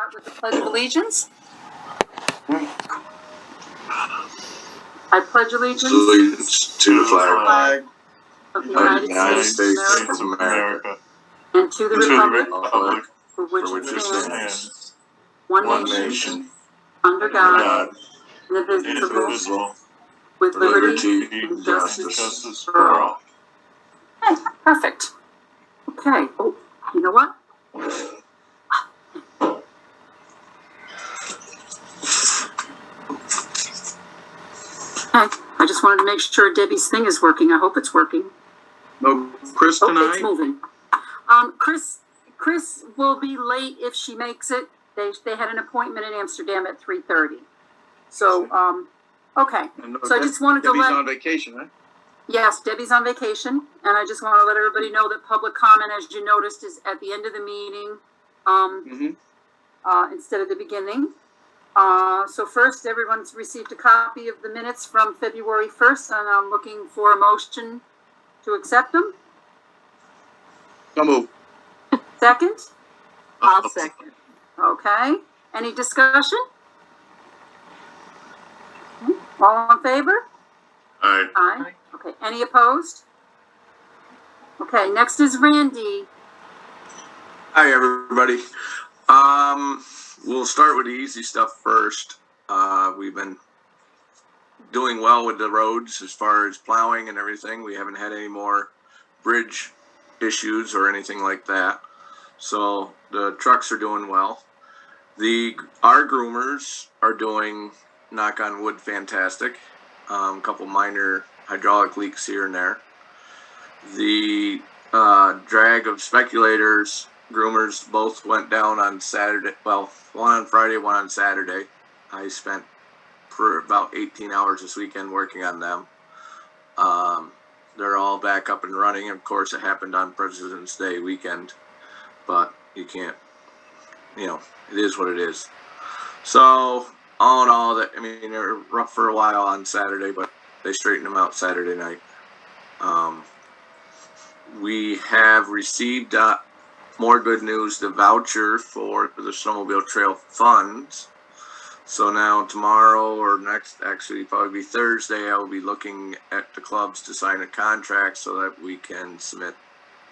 start with the Pledge of Allegiance. I pledge allegiance to the flag of the United States of America and to the republic for which it stands, one nation, under God, indivisible, with liberty and justice for all. Okay, perfect. Okay. Oh, you know what? Okay. I just wanted to make sure Debbie's thing is working. I hope it's working. No, Chris tonight? Oh, it's moving. Chris will be late if she makes it. They had an appointment in Amsterdam at 3:30. So, okay. So I just wanted to Debbie's on vacation, right? Yes, Debbie's on vacation, and I just want to let everybody know that public comment, as you noticed, is at the end of the meeting, instead of the beginning. So first, everyone's received a copy of the minutes from February 1st, and I'm looking for a motion to accept them. So move. Second? I'll second. Okay. Any discussion? All in favor? Aye. Aye. Okay. Any opposed? Okay. Next is Randy. Hi, everybody. We'll start with the easy stuff first. We've been doing well with the roads as far as plowing and everything. We haven't had any more bridge issues or anything like that. So the trucks are doing well. Our groomers are doing, knock on wood, fantastic. A couple minor hydraulic leaks here and there. The drag of speculators, groomers both went down on Saturday. Well, one on Friday, one on Saturday. I spent for about 18 hours this weekend working on them. They're all back up and running. Of course, it happened on President's Day weekend, but you can't, it is what it is. So all in all, they were rough for a while on Saturday, but they straightened them out Saturday night. We have received more good news, the voucher for the Snowmobile Trail funds. So now tomorrow or next, actually probably be Thursday, I will be looking at the clubs to sign a contract so that we can submit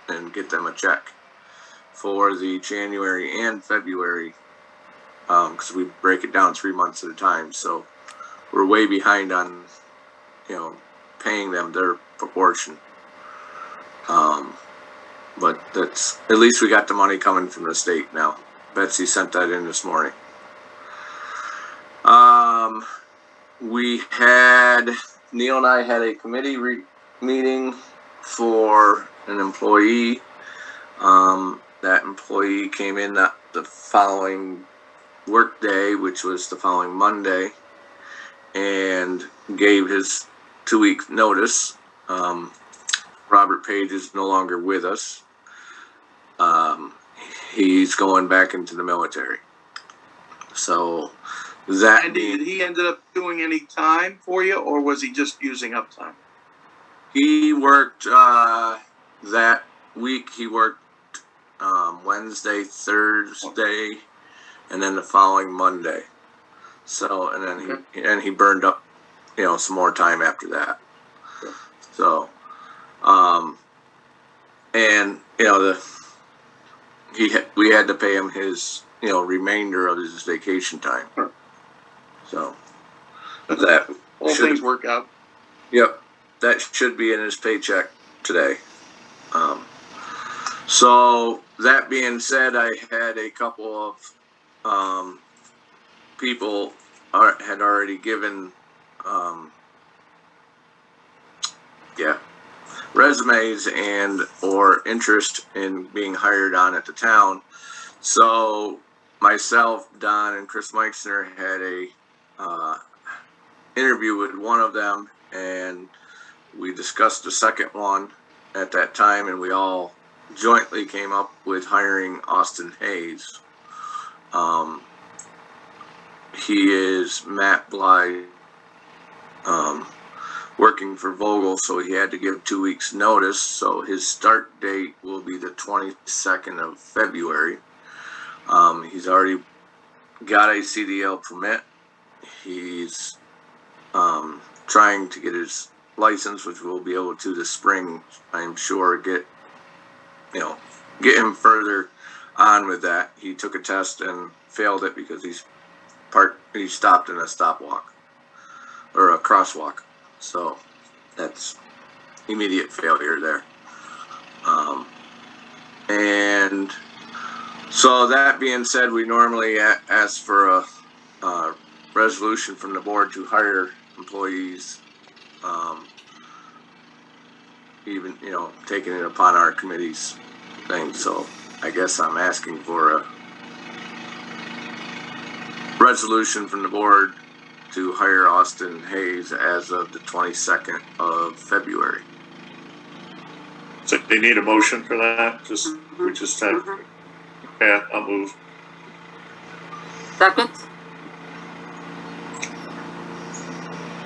and get them a check for the January and February, because we break it down 3 months at a time. So we're way behind on, paying them their proportion. But that's, at least we got the money coming from the state now. Betsy sent that in this morning. Neil and I had a committee meeting for an employee. That employee came in the following work day, which was the following Monday, and gave his 2-week notice. Robert Page is no longer with us. He's going back into the military. So that. And did he ended up doing any time for you, or was he just using up time? He worked that week. He worked Wednesday, Thursday, and then the following Monday. So, and then he burned up, some more time after that. Sure. So, and we had to pay him his remainder of his vacation time. Sure. So that all things work out. Yep, that should be in his paycheck today. So that being said, I had a couple of people had already given resumes and or interest in being hired on at the town. So myself, Don, and Chris Meixner had a interview with one of them, and we discussed the second one at that time, and we all jointly came up with hiring Austin Hayes. He is Matt Bly, working for Vogel, so he had to give 2 weeks notice. So his start date will be the 22nd of February. He's already got a CDL permit. He's trying to get his license, which we'll be able to this spring, I'm sure, get him further on with that. He took a test and failed it because he stopped in a stop walk or a crosswalk. So that's immediate failure there. And so that being said, we normally ask for a resolution from the board to hire employees, even, taking it upon our committee's thing. So I guess I'm asking for a resolution from the board to hire Austin Hayes as of the 22nd of February. So they need a motion for that? We just have, yeah, I'll move. Second?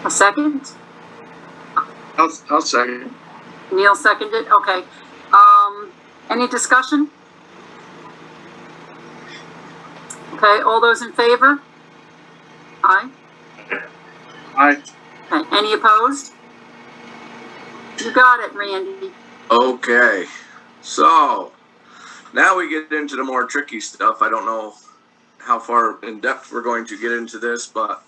A second? I'll second. Neil seconded, okay. Any discussion? Okay, all those in favor? Aye. Aye. Okay, any opposed? You got it, Randy. Okay, so now we get into the more tricky stuff. I don't know how far in depth we're going to get into this, but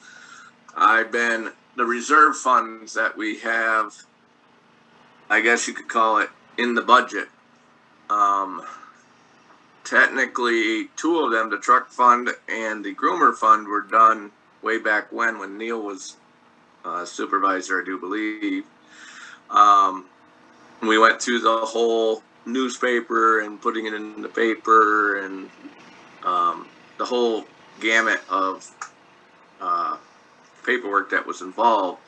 the reserve funds that we have, I guess you could call it in the budget. Technically, two of them, the truck fund and the groomer fund, were done way back when Neil was supervisor, I do believe. We went through the whole newspaper and putting it in the paper and the whole gamut of paperwork that was involved.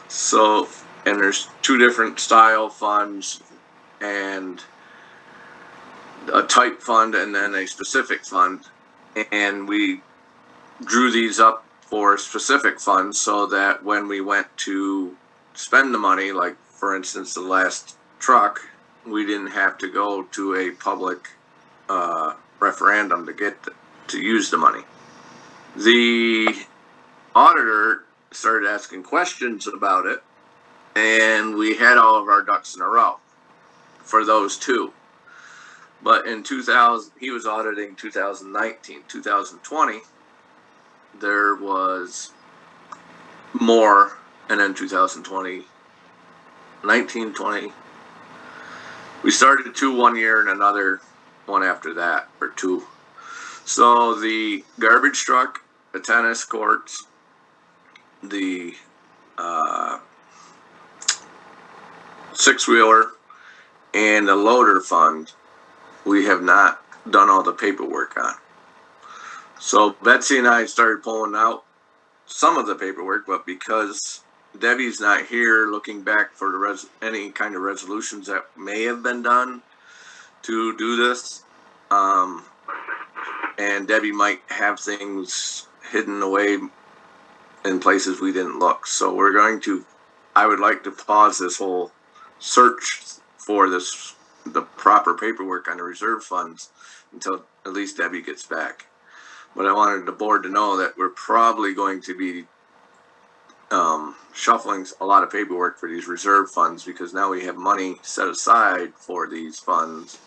So, and there's two different style funds and a type fund and then a specific fund. And we drew these up for specific funds so that when we went to spend the money, like for instance, the last truck, we didn't have to go to a public referendum to use the money. The auditor started asking questions about it, and we had all of our ducks in a row for those two. But in 2000, he was auditing 2019, 2020, there was more, and then 2020, 19, 20, we started two 1 year and another one after that, or two. So the garbage truck, the tennis courts, the six-wheeler, and the loader fund, we have not done all the paperwork on. So Betsy and I started pulling out some of the paperwork, but because Debbie's not here, looking back for any kind of resolutions that may have been done to do this, and Debbie might have things hidden away in places we didn't look. So I would like to pause this whole search for the proper paperwork on the reserve funds until at least Debbie gets back. But I wanted the board to know that we're probably going to be shuffling a lot of paperwork for these reserve funds because now we have money set aside for these funds,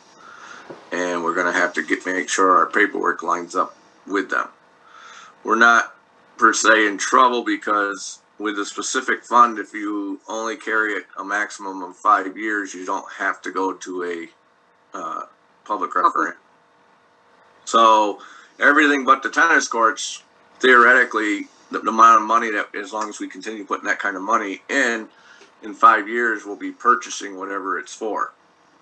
and we're going to have to make sure our paperwork lines up with them. We're not per se in trouble because with a specific fund, if you only carry it a maximum of 5 years, you don't have to go to a public referendum. So everything but the tennis courts, theoretically, the amount of money that, as long as we continue putting that kind of money in 5 years, we'll be purchasing whatever it's for.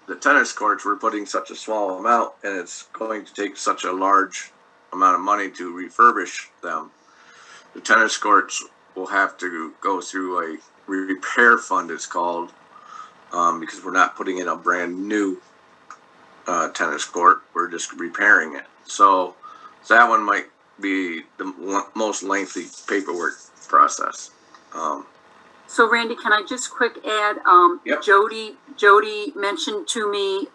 The tennis courts, we're putting such a small amount, and it's going to take such a large amount of money to refurbish them. The tennis courts will have to go through a repair fund, it's called, because we're not putting in a brand new tennis court. We're just repairing it. So that one might be the most lengthy paperwork process. So Randy, can I just quick add, Yep. Jody mentioned to me,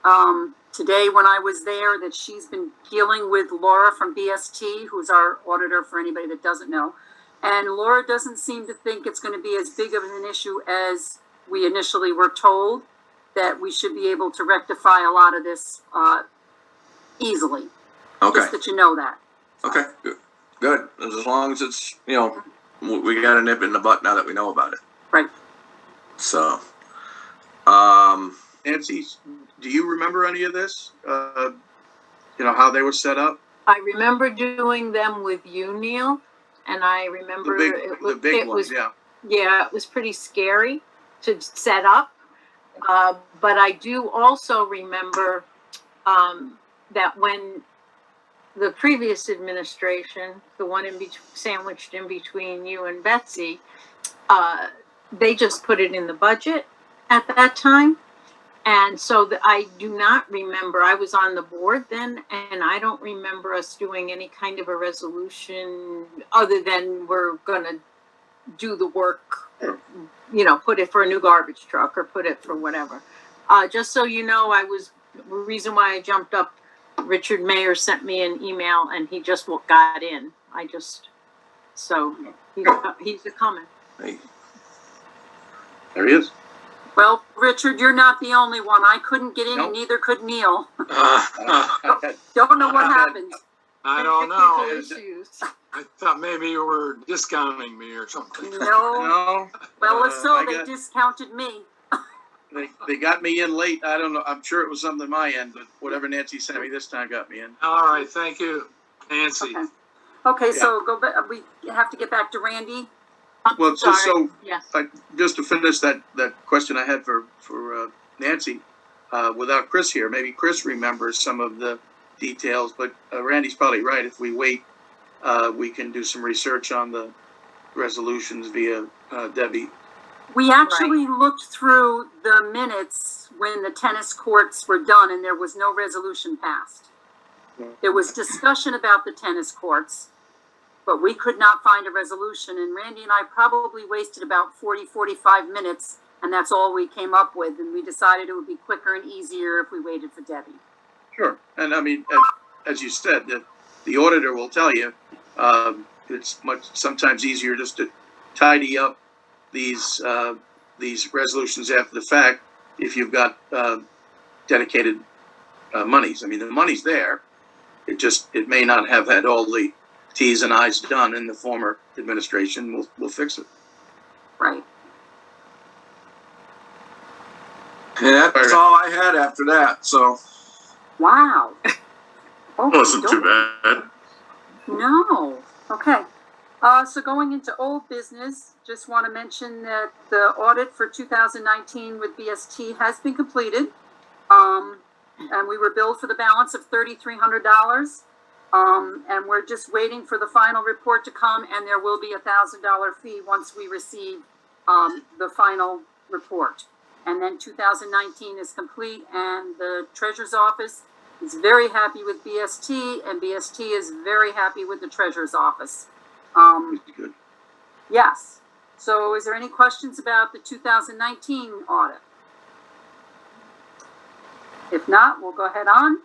today when I was there that she's been dealing with Laura from BST, who's our auditor for anybody that doesn't know. And Laura doesn't seem to think it's going to be as big of an issue as we initially were told, that we should be able to rectify a lot of this easily. Okay, Just that you know that. okay, good. As long as it's, you know, we got a nip in the butt now that we know about it. Right. So, Nancy, do you remember any of this? You know, how they were set up? I remember doing them with you, Neil, and I remember The big ones, yeah. yeah, it was pretty scary to set up. But I do also remember that when the previous administration, the one sandwiched in between you and Betsy, they just put it in the budget at that time. And so I do not remember, I was on the board then, and I don't remember us doing any kind of a resolution other than we're gonna do the work, you know, put it for a new garbage truck or put it for whatever. Just so you know, the reason why I jumped up, Richard Mayer sent me an email and he just got in. So he's a coming. hey, There he is. Well, Richard, you're not the only one. I couldn't get in, Nope. and neither could Neil. I Don't know what happened. don't know. Technical issues. I thought maybe you were discounting me or something. No. No, Well, if so, I they got- discounted me. they got me in late. I don't know. I'm sure it was something on my end, but whatever Nancy sent me this time got me in. All right, thank you, Nancy. Okay. Okay, so go back. We have to get back to Randy. I'm Well, just sorry. so, Yes. just to finish that question I had for Nancy, without Chris here, maybe Chris remembers some of the details, but Randy's probably right. If we wait, we can do some research on the resolutions via Debbie. We actually looked through the minutes when the tennis courts were done, and there was no resolution passed. There was discussion about the tennis courts, but we could not find a resolution. And Randy and I probably wasted about 45 minutes, and that's all we came up with. And we decided it would be quicker and easier if we waited for Debbie. Sure. And I mean, as you said, the auditor will tell you, it's sometimes easier just to tidy up these resolutions after the fact if you've got dedicated monies. I mean, the money's there. It may not have had all the T's and I's done in the former administration. We'll fix it. Right. and that's all I had after that, so. Wow. Oh, Wasn't too bad. No. Okay. So going into old business, just want to mention that the audit for 2019 with BST has been completed. And we were billed for the balance of $3,300. And we're just waiting for the final report to come, and there will be a $1,000 fee once we receive the final report. And then 2019 is complete, and the treasurer's office is very happy with BST, and BST is very happy with the treasurer's office. Good. Yes. So is there any questions about the 2019 audit? If not, we'll go ahead on.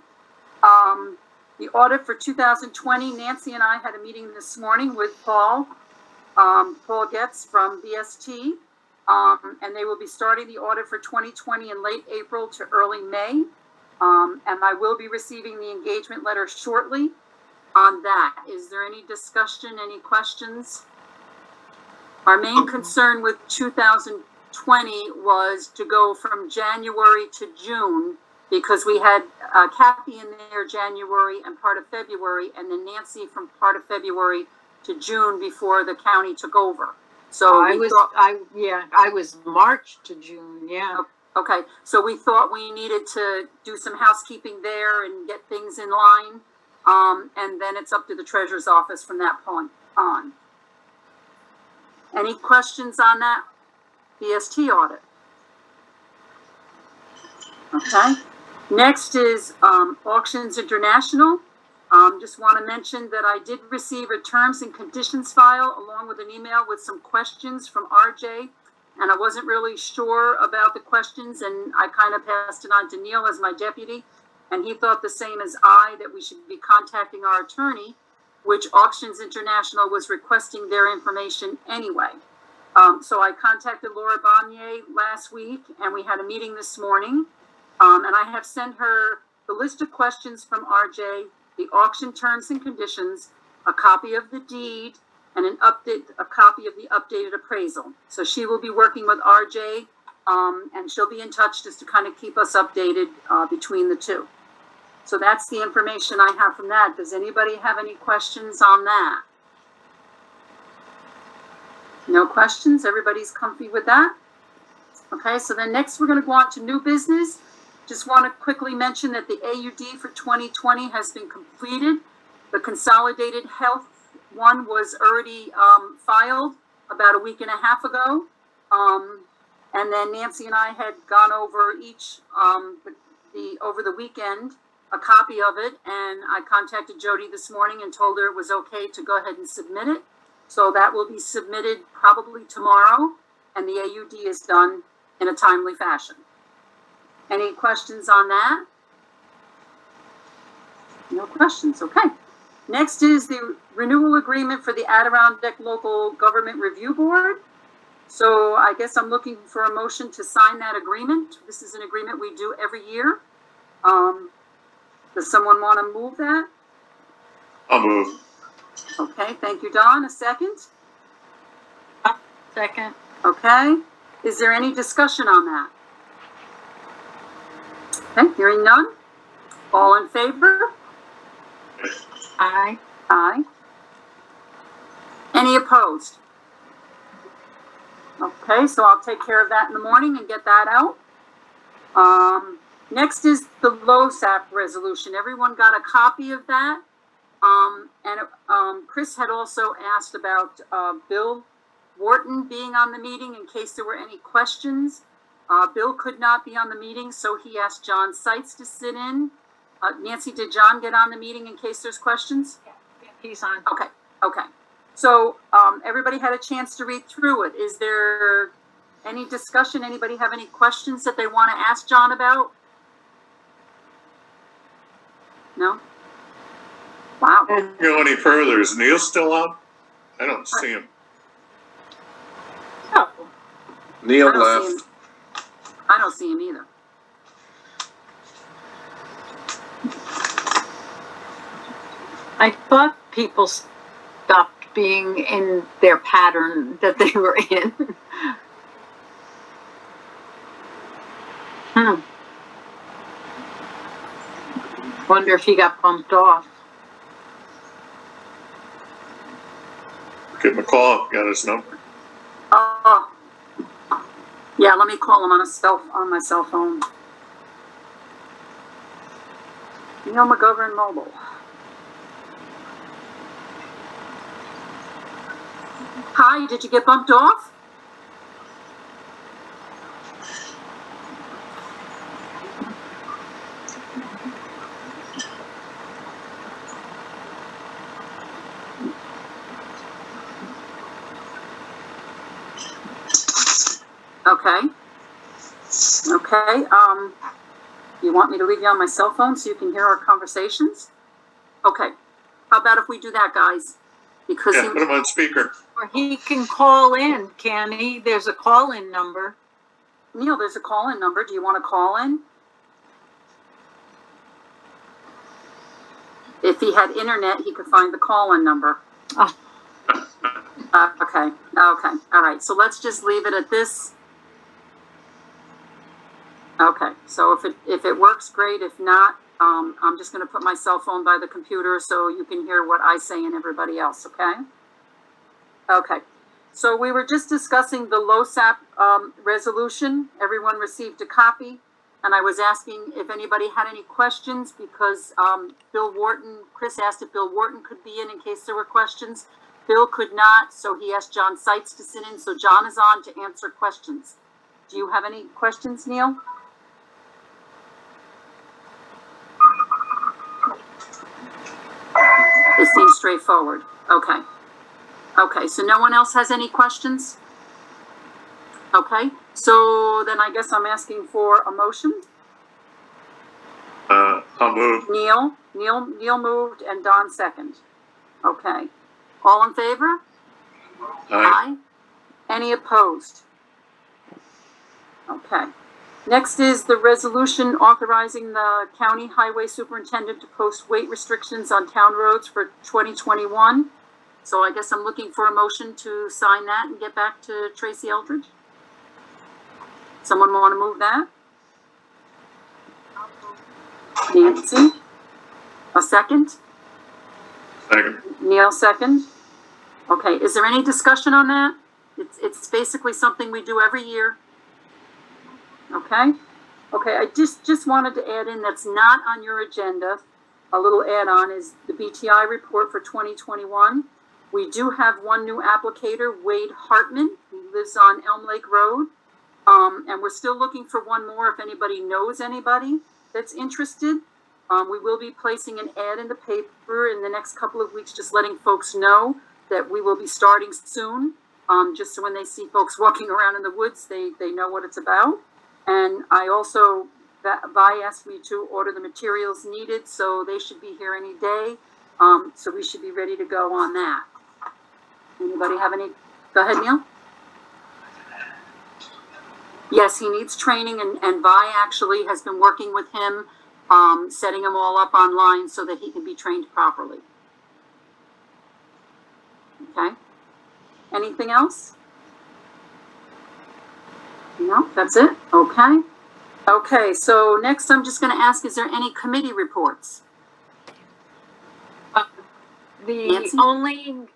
The audit for 2020, Nancy and I had a meeting this morning with Paul Getz from BST. And they will be starting the audit for 2020 in late April to early May. And I will be receiving the engagement letter shortly on that. Is there any discussion, any questions? Our main concern with 2020 was to go from January to June, because we had Kathy in there January and part of February, and then Nancy from part of February to June before the county took over. So I was March to June, yeah. Okay, so we thought we needed to do some housekeeping there and get things in line. And then it's up to the treasurer's office from that point on. Any questions on that BST audit? Okay. Next is Auctions International. Just want to mention that I did receive a terms and conditions file along with an email with some questions from RJ. And I wasn't really sure about the questions, and I kind of passed it on to Neil as my deputy. and he thought the same as I, that we should be contacting our attorney, which Auctions International was requesting their information anyway. So I contacted Laura Bonnier last week, and we had a meeting this morning. And I have sent her the list of questions from RJ, the auction terms and conditions, a copy of the deed, and a copy of the updated appraisal. So she will be working with RJ, and she'll be in touch just to kind of keep us updated between the two. So that's the information I have from that. Does anybody have any questions on that? No questions? Everybody's comfy with that? Okay, so then next we're going to go on to new business. Just want to quickly mention that the AUD for 2020 has been completed. The consolidated health one was already filed about a week and a half ago. And then Nancy and I had gone over each, over the weekend, a copy of it. And I contacted Jody this morning and told her it was okay to go ahead and submit it. So that will be submitted probably tomorrow. And the AUD is done in a timely fashion. Any questions on that? No questions, okay. Next is the renewal agreement for the Adirondack Local Government Review Board. So I guess I'm looking for a motion to sign that agreement. This is an agreement we do every year. Does someone want to move that? I'll move. Okay, thank you, Don. A second? Second. Okay. Is there any discussion on that? Okay, hearing none. All in favor? Aye. Aye. Any opposed? Okay, so I'll take care of that in the morning and get that out. Next is the LoSAP resolution. Everyone got a copy of that. Chris had also asked about Bill Wharton being on the meeting in case there were any questions. Bill could not be on the meeting, so he asked John Seitz to sit in. Nancy, did John get on the meeting in case there's questions? He's on. Okay. So everybody had a chance to read through it. Is there any discussion? Anybody have any questions that they want to ask John about? No? Wow. Don't go any further. Is Neil still on? I don't see him. Oh, Neil I don't see left. him. I don't see him either. I thought people stopped being in their pattern that they were in. Wonder if he got bumped off. Give him a call. Got his number. Oh, yeah. Let me call him on my cell phone. Neil McGovern Mobile. Hi. Did you get bumped off? Okay. You want me to leave you on my cell phone so you can hear our conversations? Okay. How about if we do that, guys? Because Yeah, put him on speaker. Or he can call in, can he? There's a call-in number. Neil, there's a call-in number. Do you want to call in? If he had internet, he could find the call-in number. Oh. Okay. All right. So let's just leave it at this. Okay. So if it works, great. If not, I'm just going to put my cell phone by the computer so you can hear what I say and everybody else. Okay. Okay. So we were just discussing the LoSAP resolution. Everyone received a copy. And I was asking if anybody had any questions because Chris asked if Bill Wharton could be in case there were questions. Bill could not, so he asked John Seitz to sit in. So John is on to answer questions. Do you have any questions, Neil? It seems straightforward. Okay. Okay, so no one else has any questions? Okay, so then I guess I'm asking for a motion. I'll move. Neil moved and Don second. Okay. All in favor? Aye. Any opposed? Okay. Next is the resolution authorizing the county highway superintendent to post weight restrictions on town roads for 2021. So I guess I'm looking for a motion to sign that and get back to Tracy Eldridge. Someone want to move that? Nancy? A second? Second. Neil second? Okay, is there any discussion on that? It's basically something we do every year. Okay? Okay, I just wanted to add in that's not on your agenda. A little add-on is the BTI report for 2021. We do have one new applicator, Wade Hartman, who lives on Elm Lake Road. And we're still looking for one more if anybody knows anybody that's interested. We will be placing an ad in the paper in the next couple of weeks, just letting folks know that we will be starting soon. Just so when they see folks walking around in the woods, they know what it's about. And I also, Vi asked me to order the materials needed, so they should be here any day. So we should be ready to go on that. Anybody have any? Go ahead, Neil. Yes, he needs training, and Vi actually has been working with him, setting them all up online so that he can be trained properly. Okay. Anything else? No, that's it. Okay. Okay, so next I'm just going to ask, is there any committee reports? The Nancy? only,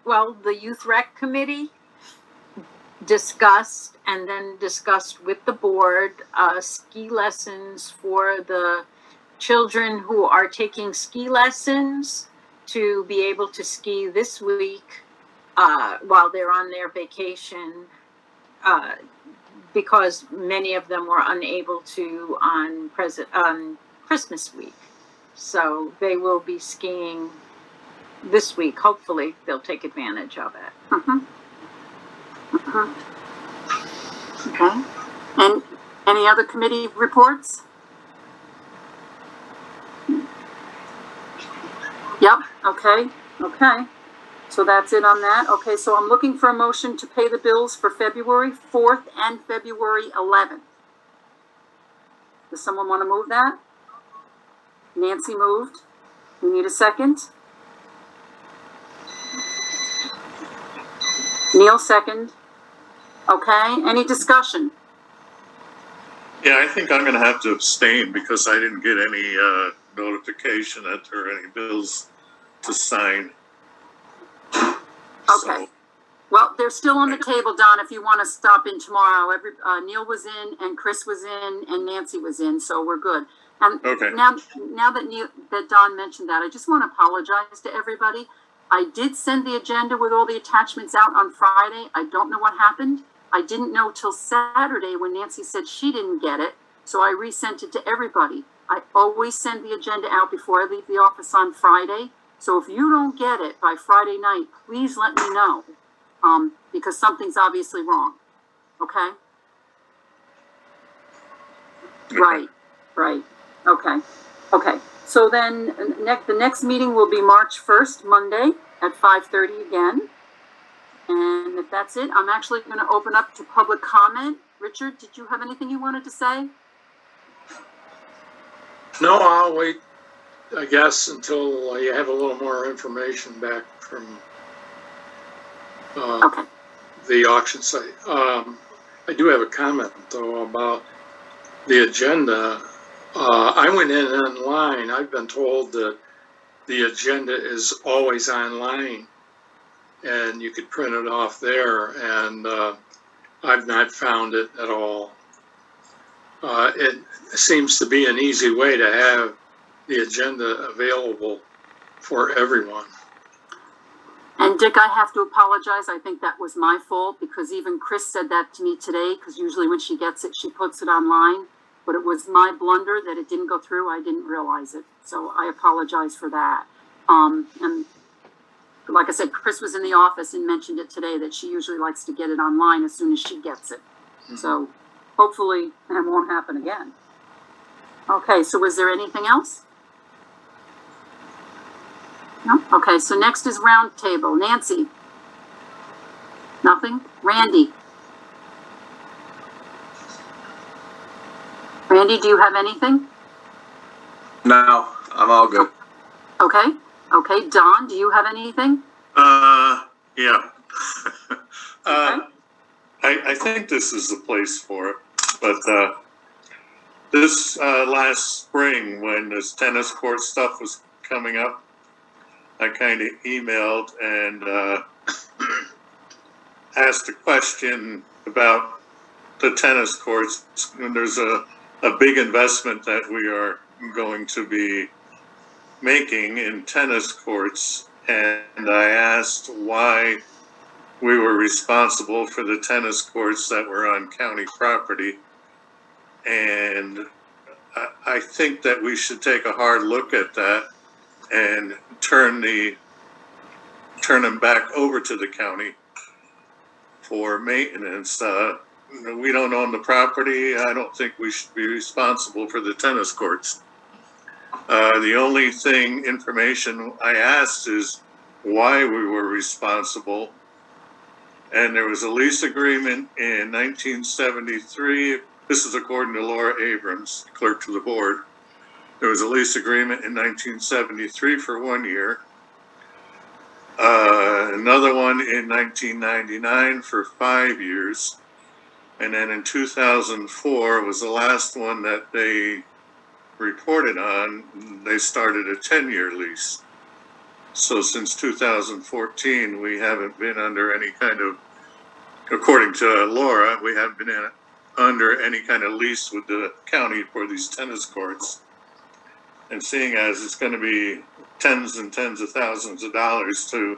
the Youth Rec Committee discussed and then discussed with the board, ski lessons for the children who are taking ski lessons to be able to ski this week, while they're on their vacation, because many of them were unable to on Christmas week. So they will be skiing this week. Hopefully they'll take advantage of it. Mm-hmm. Mm-hmm. Okay. And any other committee reports? Yep. Okay. Okay. So that's it on that. Okay. So I'm looking for a motion to pay the bills for February 4th and February 11th. Does someone want to move that? Nancy moved. We need a second. Neil second. Okay, any discussion? Yeah, I think I'm going to have to abstain because I didn't get any notification that there are any bills to sign. Okay. So, Well, they're still on the table, Don, if you want to stop in tomorrow. Neil was in, and Chris was in, and Nancy was in, so we're good. And okay. now that Don mentioned that, I just want to apologize to everybody. I did send the agenda with all the attachments out on Friday. I don't know what happened. I didn't know till Saturday when Nancy said she didn't get it, so I resent it to everybody. I always send the agenda out before I leave the office on Friday. So if you don't get it by Friday night, please let me know, because something's obviously wrong. Okay? Right. Okay. Okay. So then the next meeting will be March 1st, Monday at 5:30 again. And if that's it, I'm actually going to open up to public comment. Richard, did you have anything you wanted to say? No, I'll wait, I guess, until you have a little more information back from Okay. the auction site. I do have a comment, though, about the agenda. I went in online. I've been told that the agenda is always online and you could print it off there, and I've not found it at all. It seems to be an easy way to have the agenda available for everyone. And Dick, I have to apologize. I think that was my fault, because even Chris said that to me today, because usually when she gets it, she puts it online. But it was my blunder that it didn't go through. I didn't realize it. So I apologize for that. And like I said, Chris was in the office and mentioned it today that she usually likes to get it online as soon as she gets it. Mm-hmm. So hopefully that won't happen again. Okay, so was there anything else? No? Okay, so next is roundtable. Nancy? Nothing? Randy? Randy, do you have anything? No, I'm all good. Okay. Okay, Don, do you have anything? Yeah. Okay. I think this is the place for it, but this last spring, when this tennis court stuff was coming up, I kind of emailed and asked a question about the tennis courts. And there's a big investment that we are going to be making in tennis courts, and I asked why we were responsible for the tennis courts that were on county property. And I think that we should take a hard look at that and turn them back over to the county for maintenance. We don't own the property. I don't think we should be responsible for the tennis courts. The only information I asked is why we were responsible. And there was a lease agreement in 1973. This is according to Laura Abrams, clerk to the board. There was a lease agreement in 1973 for 1 year. Another one in 1999 for 5 years. And then in 2004 was the last one that they reported on. They started a 10-year lease. So since 2014, we haven't been under any kind of, according to Laura, we haven't been under any kind of lease with the county for these tennis courts. And seeing as it's going to be tens and tens of thousands of dollars to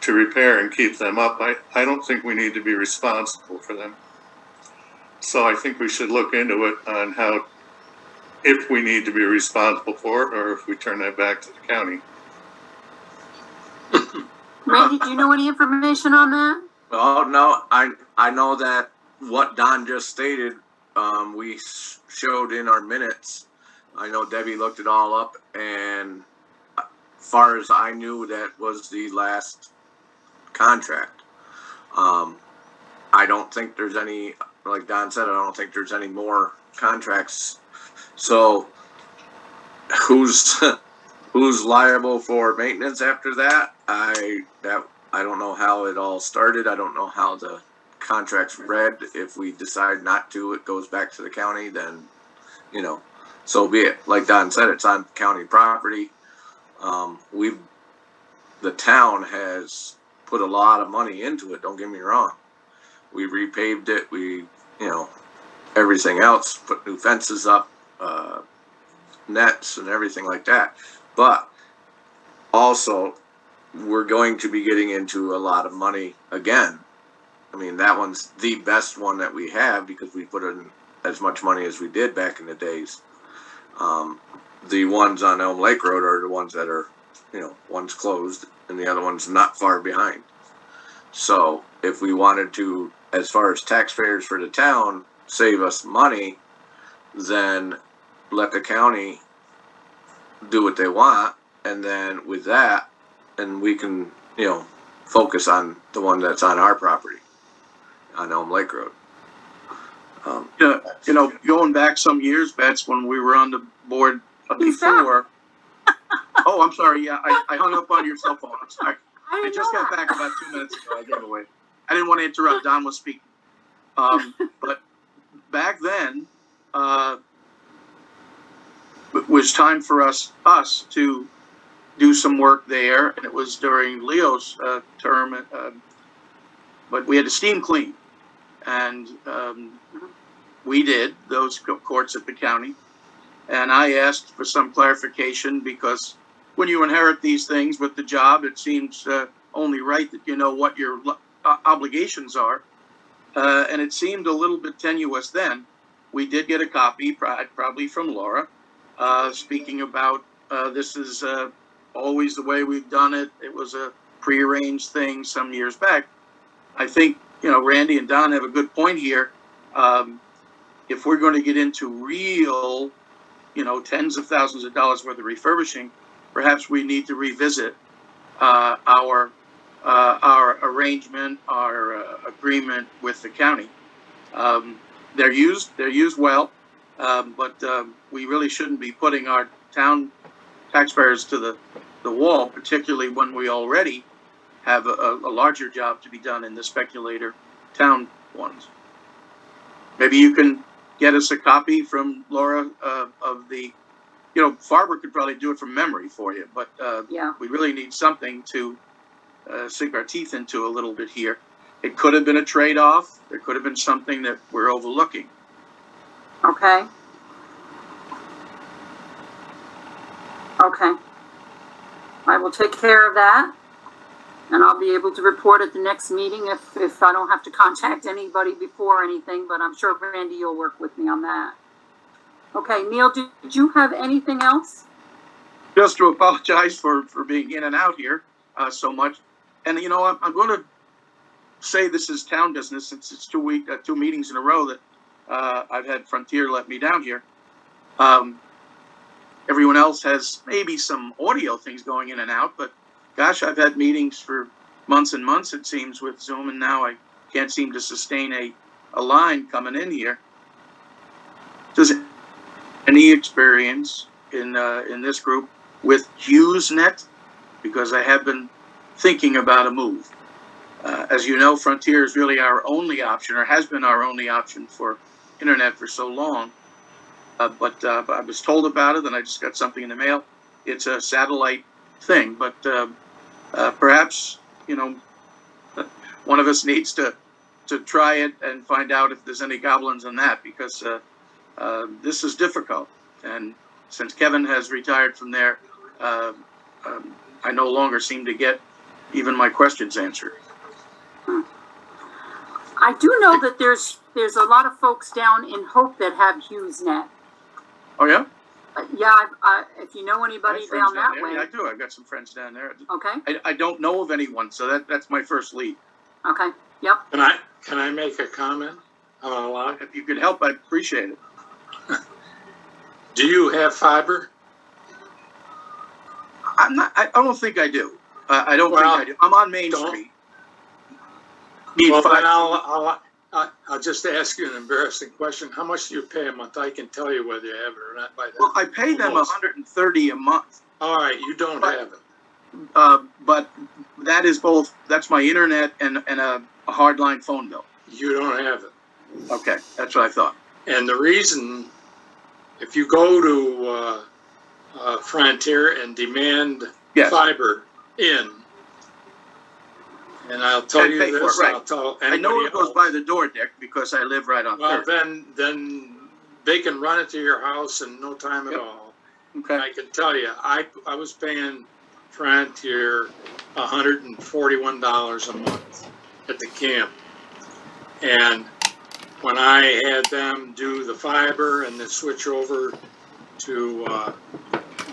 repair and keep them up, I don't think we need to be responsible for them. So I think we should look into it on how, if we need to be responsible for it, or if we turn that back to the county. Randy, do you know any information on that? Oh, no, I know that what Don just stated, we showed in our minutes. I know Debbie looked it all up, and as far as I knew, that was the last contract. I don't think there's any, like Don said, I don't think there's any more contracts. So who's liable for maintenance after that? I don't know how it all started. I don't know how the contract's read. If we decide not to, it goes back to the county, then, so be it. Like Don said, it's on county property. The town has put a lot of money into it. Don't get me wrong. We repaved it. We, everything else, put new fences up, nets and everything like that. But also, we're going to be getting into a lot of money again. I mean, that one's the best one that we have because we put in as much money as we did back in the days. The ones on Elm Lake Road are the ones that are, one's closed and the other one's not far behind. So if we wanted to, as far as taxpayers for the town, save us money, then let the county do what they want. And then with that, and we can, focus on the one that's on our property on Elm Lake Road. Going back some years, Bets, when we were on the board Who's before. Oh, I'm sorry. Yeah, I hung up on your cell phone. I'm sorry. I I didn't just know got that. back about 2 minutes ago. I gave away. I didn't want to interrupt. Don was speaking. But back then, it was time for us to do some work there, and it was during Leo's term. But we had to steam clean, and we did those courts at the county. And I asked for some clarification because when you inherit these things with the job, it seems only right that you know what your obligations are. And it seemed a little bit tenuous then. We did get a copy, probably from Laura, speaking about this is always the way we've done it. It was a prearranged thing some years back. I think, Randy and Don have a good point here. If we're going to get into real tens of thousands of dollars worth of refurbishing, perhaps we need to revisit our arrangement, our agreement with the county. They're used well, but we really shouldn't be putting our town taxpayers to the wall, particularly when we already have a larger job to be done in the speculator town ones. Maybe you can get us a copy from Laura of the, Farber could probably do it from memory for you, but Yeah. we really need something to sink our teeth into a little bit here. It could have been a trade-off. There could have been something that we're overlooking. Okay. Okay. I will take care of that. And I'll be able to report at the next meeting if I don't have to contact anybody before anything, but I'm sure Randy, you'll work with me on that. Okay, Neil, did you have anything else? Just to apologize for being in and out here so much. And I'm going to say this is town business since it's 2 meetings in a row that I've had Frontier let me down here. Everyone else has maybe some audio things going in and out, but gosh, I've had meetings for months and months, it seems, with Zoom, and now I can't seem to sustain a line coming in here. Does any experience in this group with HughesNet? Because I have been thinking about a move. As you know, Frontier is really our only option, or has been our only option for internet for so long. But I was told about it, and I just got something in the mail. It's a satellite thing, but perhaps one of us needs to try it and find out if there's any goblins in that, because this is difficult. And since Kevin has retired from there, I no longer seem to get even my questions answered. I do know that there's a lot of folks down in Hope that have HughesNet. Oh yeah? Yeah, if you know anybody I have friends down that there. way. Yeah, I do. I've got some friends down there. Okay, I don't know of anyone, so that's my first lead. okay, yep. Can I make a comment? Am I allowed? If you could help, I'd appreciate it. Do you have fiber? I don't think I do. I don't Well, think I do. I'm on Main don't- Street. Need Well, then five. I'll just ask you an embarrassing question. How much do you pay a month? I can tell you whether you have it or not by Well, that. I pay them Almost. $130 a month, All right, you don't but- have it. but that is both. That's my internet and a hardline phone bill. You don't have it. Okay, that's what I thought. And the reason, if you go to Frontier and demand Yes. fiber in, and I'll tell And you pay for this, it, right. I'll tell I know anybody it goes else. by the door, Dick, because I live right on Well, 30. then they can run it to your house in no time at Yep. all. Okay. I can tell you, I was paying Frontier $141 a month at the camp. And when I had them do the fiber and then switch over to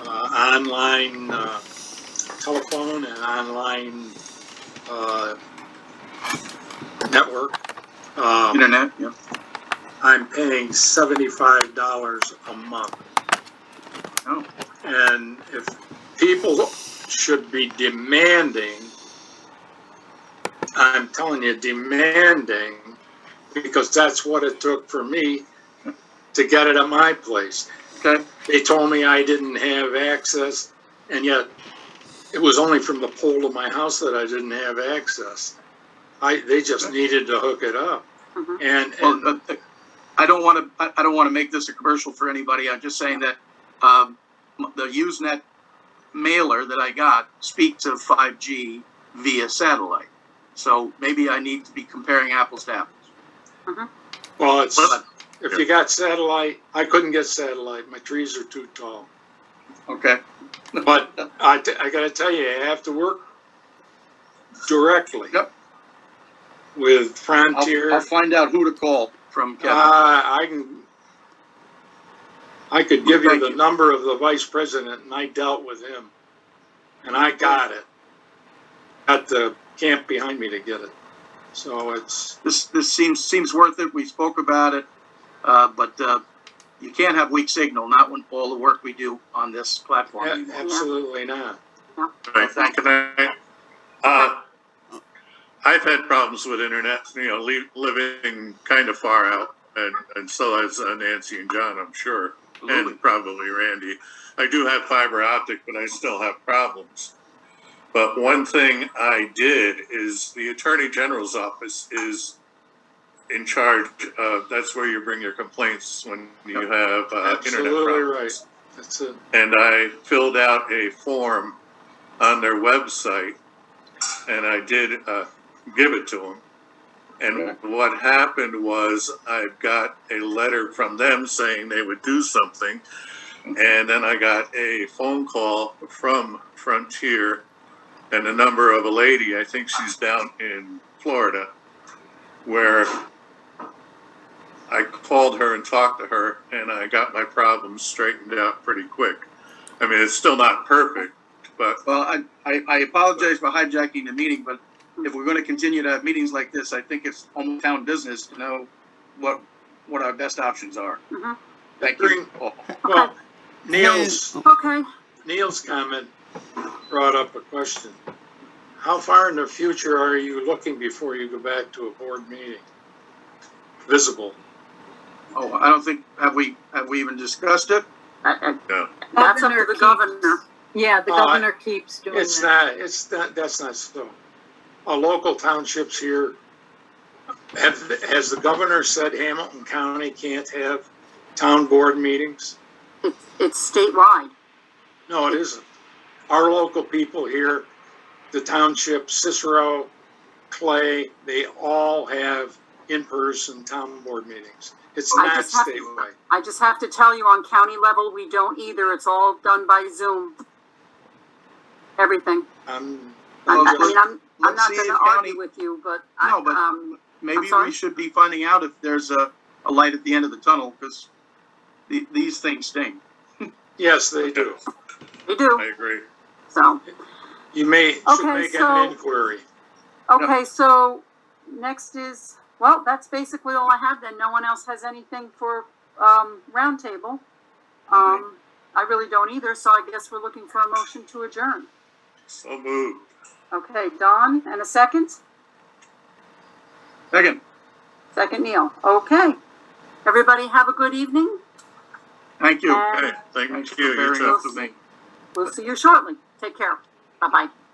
online telephone and online network, Internet. Yeah. I'm paying $75 a month. Oh. And if people should be demanding, I'm telling you, demanding, because that's what it took for me to get it at my place. Okay. They told me I didn't have access, and yet it was only from the pole of my house that I didn't have access. They just needed to hook it up. Mhm. And Well, I don't want to make this a commercial for anybody. I'm just saying that the Usenet mailer that I got speaks of 5G via satellite. So maybe I need to be comparing apples to apples. well, it's, But- if you got satellite, I couldn't get satellite. My trees are too tall. Okay. But I gotta tell you, I have to work directly Yep. with Frontier. I'll find out who to call from Kevin. I could give you Thank the you. number of the vice president, and I dealt with him, and I got it at the camp behind me to get it. So it's This seems worth it. We spoke about it, but you can't have weak signal, not when all the work we do on this platform. Yeah, anymore. absolutely not. Right, Thank you. can I, I've had problems with internet, living kind of far out, and so has Nancy and John, I'm sure, Absolutely. and probably Randy. I do have fiber optic, but I still have problems. But one thing I did is the Attorney General's office is in charge. That's where you bring your complaints when you have internet Absolutely problems. right. That's it. And I filled out a form on their website, and I did give it to them. And what happened was I got a letter from them saying they would do something, and then I got a phone call from Frontier and the number of a lady, I think she's down in Florida, where I called her and talked to her, and I got my problems straightened out pretty quick. I mean, it's still not perfect, but Well, I apologize for hijacking the meeting, but if we're going to continue to have meetings like this, I think it's almost town business to know what our best options are. Mhm. Thank you. Paul. Well, Neil's Okay, comment brought up a question. How far in the future are you looking before you go back to a board meeting? Visible. Oh, I don't think, have we even discussed it? no. Governor That's up to the keeps- governor. yeah, the Uh, governor keeps doing It's that. not, that's not so. Local townships here, has the governor said Hamilton County can't have town board meetings? It's statewide. No, it isn't. Our local people here, the township, Cicero, Clay, they all have in-person town board meetings. It's I not just have to- statewide. I just have to tell you, on county level, we don't either. It's all done by Zoom. Everything. I'm Well, I mean, I'm let's not see gonna if argue county- with you, but No, but maybe sorry? we should be finding out if there's a light at the end of the tunnel, because these things sting. Yes, they do. they do, I agree. so. You should Okay, make so- an inquiry. Okay, so next is, well, that's basically all I have then. No one else has anything for, roundtable. I really don't either, so I guess we're looking for a motion to adjourn. So moved. Okay, Don, and a second? Second, Second, Neil. Okay. Everybody have a good evening, thank you. and Okay, thank Thanks for you. You bearing too. up with me. we'll see you shortly. Take care. Bye-bye.